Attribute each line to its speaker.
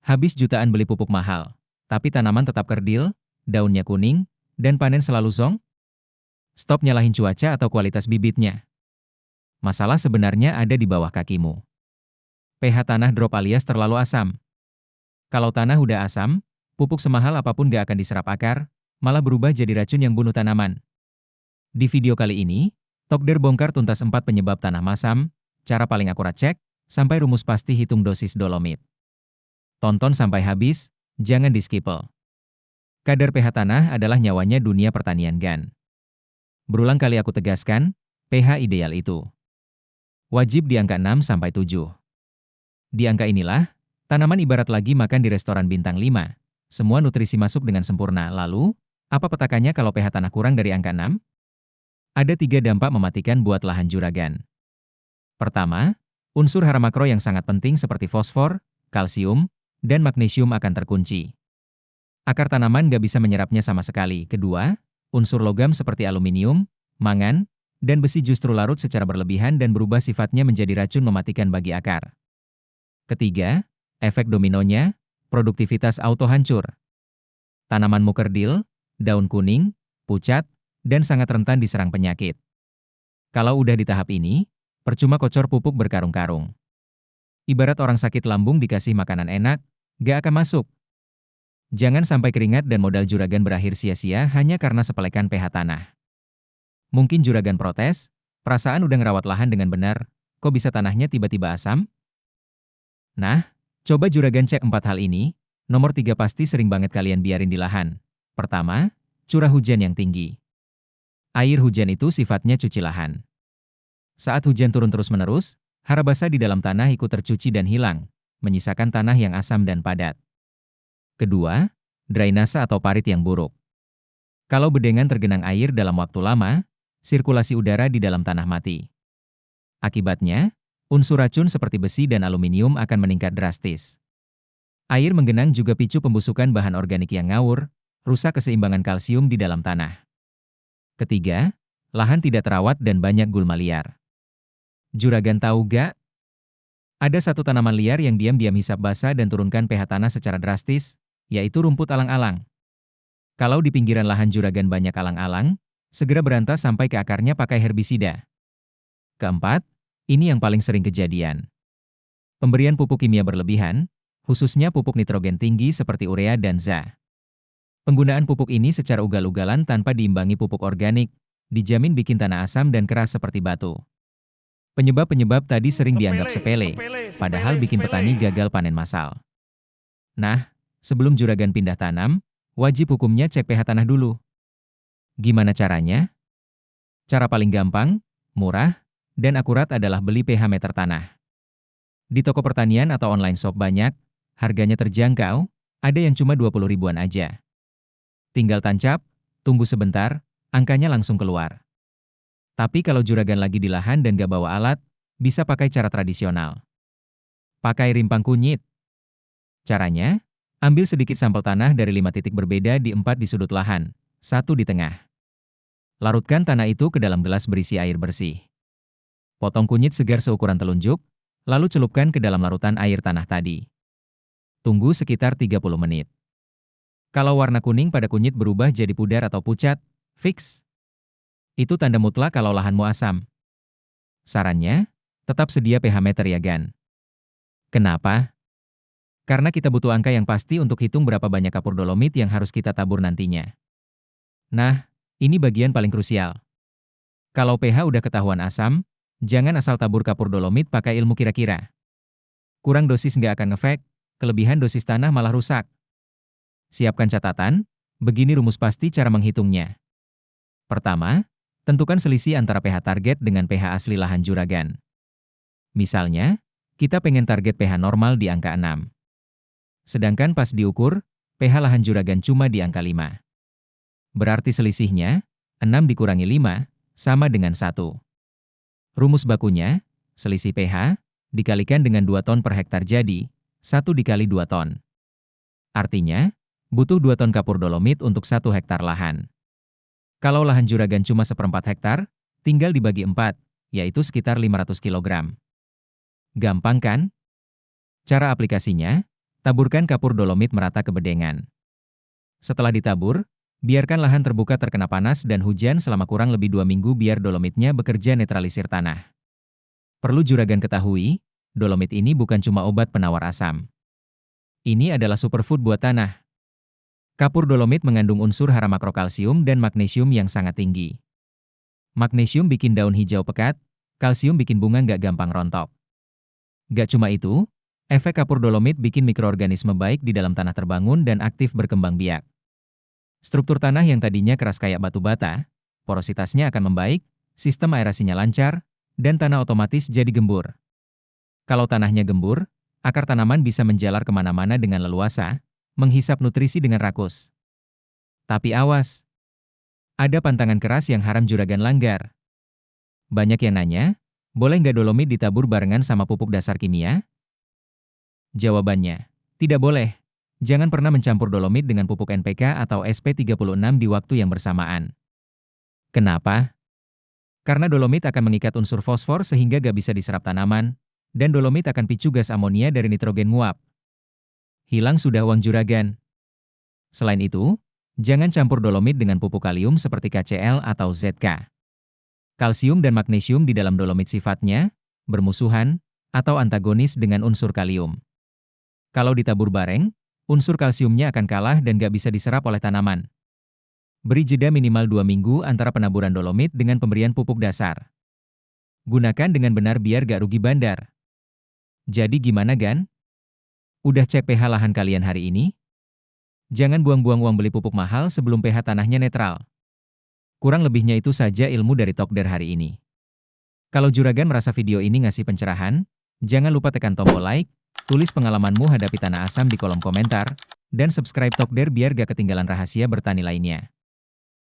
Speaker 1: Habis jutaan beli pupuk mahal, tapi tanaman tetap kerdil, daunnya kuning, dan panen selalu zong? Stop nyalahin cuaca atau kualitas bibitnya. Masalah sebenarnya ada di bawah kakimu. pH tanah drop alias terlalu asam. Kalau tanah udah asam, pupuk semahal apapun gak akan diserap akar, malah berubah jadi racun yang bunuh tanaman. Di video kali ini, Tokder bongkar tuntas 4 penyebab tanah masam, cara paling akurat cek, sampai rumus pasti hitung dosis dolomit. Tonton sampai habis, jangan di-skipel. Kadar pH tanah adalah nyawanya dunia pertanian GAN. Berulang kali aku tegaskan, pH ideal itu wajib di angka 6-7. Di angka inilah, tanaman ibarat lagi makan di restoran bintang 5. Semua nutrisi masuk dengan sempurna. Lalu, apa petakannya kalau pH tanah kurang dari angka 6? Ada 3 dampak mematikan buat lahan juragan. Pertama, unsur hara makro yang sangat penting seperti fosfor, kalsium, dan magnesium akan terkunci. Akar tanaman gak bisa menyerapnya sama sekali. Kedua, unsur logam seperti aluminium, mangan, dan besi justru larut secara berlebihan dan berubah sifatnya menjadi racun mematikan bagi akar. Ketiga, efek dominonya, produktivitas auto hancur. Tanamanmu kerdil, daun kuning, pucat, dan sangat rentan diserang penyakit. Kalau udah di tahap ini, percuma kocor pupuk berkarung-karung. Ibarat orang sakit lambung dikasih makanan enak, gak akan masuk. Jangan sampai keringat dan modal juragan berakhir sia-sia hanya karena sepelekan pH tanah. Mungkin juragan protes, perasaan udah ngerawat lahan dengan benar, kok bisa tanahnya tiba-tiba asam? Nah, coba juragan cek 4 hal ini. Nomor 3 pasti sering banget kalian biarin di lahan. Pertama, curah hujan yang tinggi. Air hujan itu sifatnya cuci lahan. Saat hujan turun terus-menerus, hara basah di dalam tanah ikut tercuci dan hilang, menyisakan tanah yang asam dan padat. Kedua, drainase atau parit yang buruk. Kalau bedengan tergenang air dalam waktu lama, sirkulasi udara di dalam tanah mati. Akibatnya, unsur racun seperti besi dan aluminium akan meningkat drastis. Air menggenang juga picu pembusukan bahan organik yang ngawur, rusak keseimbangan kalsium di dalam tanah. Ketiga, lahan tidak terawat dan banyak gulma liar. Juragan tahu gak? Ada satu tanaman liar yang diam-diam hisap basah dan turunkan pH tanah secara drastis, yaitu rumput alang-alang. Kalau di pinggiran lahan juragan banyak alang-alang, segera berantas sampai ke akarnya pakai herbisida. Keempat, ini yang paling sering kejadian. Pemberian pupuk kimia berlebihan, khususnya pupuk nitrogen tinggi seperti urea dan ZA. Penggunaan pupuk ini secara ugal-ugalan tanpa diimbangi pupuk organik, dijamin bikin tanah asam dan keras seperti batu. Penyebab-penyebab tadi sering dianggap sepele, padahal bikin petani gagal panen massal. Nah, sebelum juragan pindah tanam, wajib hukumnya cek pH tanah dulu. Gimana caranya? Cara paling gampang, murah, dan akurat adalah beli pH meter tanah. Di toko pertanian atau online shop banyak, harganya terjangkau, ada yang cuma 20 ribuan aja. Tinggal tancap, tunggu sebentar, angkanya langsung keluar. Tapi kalau juragan lagi di lahan dan gak bawa alat, bisa pakai cara tradisional. Pakai rimpang kunyit. Caranya, ambil sedikit sampel tanah dari 5 titik berbeda di 4 di sudut lahan, 1 di tengah. Larutkan tanah itu ke dalam gelas berisi air bersih. Potong kunyit segar seukuran telunjuk, lalu celupkan ke dalam larutan air tanah tadi. Tunggu sekitar 30 menit. Kalau warna kuning pada kunyit berubah jadi pudar atau pucat, fix. Itu tanda mutlak kalau lahanmu asam. Sarannya, tetap sedia pH meter ya Gan. Kenapa? Karena kita butuh angka yang pasti untuk hitung berapa banyak kapur dolomit yang harus kita tabur nantinya. Nah, ini bagian paling krusial. Kalau pH udah ketahuan asam, jangan asal tabur kapur dolomit pakai ilmu kira-kira. Kurang dosis nggak akan ngefek, kelebihan dosis tanah malah rusak. Siapkan catatan, begini rumus pasti cara menghitungnya. Pertama, tentukan selisih antara pH target dengan pH asli lahan juragan. Misalnya, kita pengen target pH normal di angka 6. Sedangkan pas diukur, pH lahan juragan cuma di angka 5. Berarti selisihnya, 6 dikurangi 5, sama dengan 1. Rumus bakunya, selisih pH, dikalikan dengan 2 ton per hektar jadi, 1 dikali 2 ton. Artinya, butuh 2 ton kapur dolomit untuk 1 hektar lahan. Kalau lahan juragan cuma 1/4 hektar, tinggal dibagi 4, yaitu sekitar 500 kg. Gampang kan? Cara aplikasinya, Taburkan kapur dolomit merata ke bedengan. Setelah ditabur, biarkan lahan terbuka terkena panas dan hujan selama kurang lebih 2 minggu biar dolomitnya bekerja netralisir tanah. Perlu juragan ketahui, dolomit ini bukan cuma obat penawar asam. Ini adalah superfood buat tanah. Kapur dolomit mengandung unsur hara makrokalsium dan magnesium yang sangat tinggi. Magnesium bikin daun hijau pekat, kalsium bikin bunga nggak gampang rontok. Gak cuma itu, efek kapur dolomit bikin mikroorganisme baik di dalam tanah terbangun dan aktif berkembang biak. Struktur tanah yang tadinya keras kayak batu bata, porositasnya akan membaik, sistem aerasinya lancar, dan tanah otomatis jadi gembur. Kalau tanahnya gembur, akar tanaman bisa menjalar kemana-mana dengan leluasa, menghisap nutrisi dengan rakus. Tapi awas, ada pantangan keras yang haram juragan langgar. Banyak yang nanya, boleh nggak dolomit ditabur barengan sama pupuk dasar kimia? Jawabannya, tidak boleh. Jangan pernah mencampur dolomit dengan pupuk NPK atau SP36 di waktu yang bersamaan. Kenapa? Karena dolomit akan mengikat unsur fosfor sehingga gak bisa diserap tanaman, dan dolomit akan picu gas amonia dari nitrogen nguap. Hilang sudah uang juragan. Selain itu, jangan campur dolomit dengan pupuk kalium seperti KCl atau ZK. Kalsium dan magnesium di dalam dolomit sifatnya bermusuhan atau antagonis dengan unsur kalium. Kalau ditabur bareng, unsur kalsiumnya akan kalah dan gak bisa diserap oleh tanaman. Beri jeda minimal 2 minggu antara penaburan dolomit dengan pemberian pupuk dasar. Gunakan dengan benar biar gak rugi bandar. Jadi gimana Gan? Udah cek pH lahan kalian hari ini? Jangan buang-buang uang beli pupuk mahal sebelum pH tanahnya netral. Kurang lebihnya itu saja ilmu dari Tokder hari ini. Kalau juragan merasa video ini ngasih pencerahan, jangan lupa tekan tombol like, tulis pengalamanmu hadapi tanah asam di kolom komentar, dan subscribe Tokder biar gak ketinggalan rahasia bertani lainnya.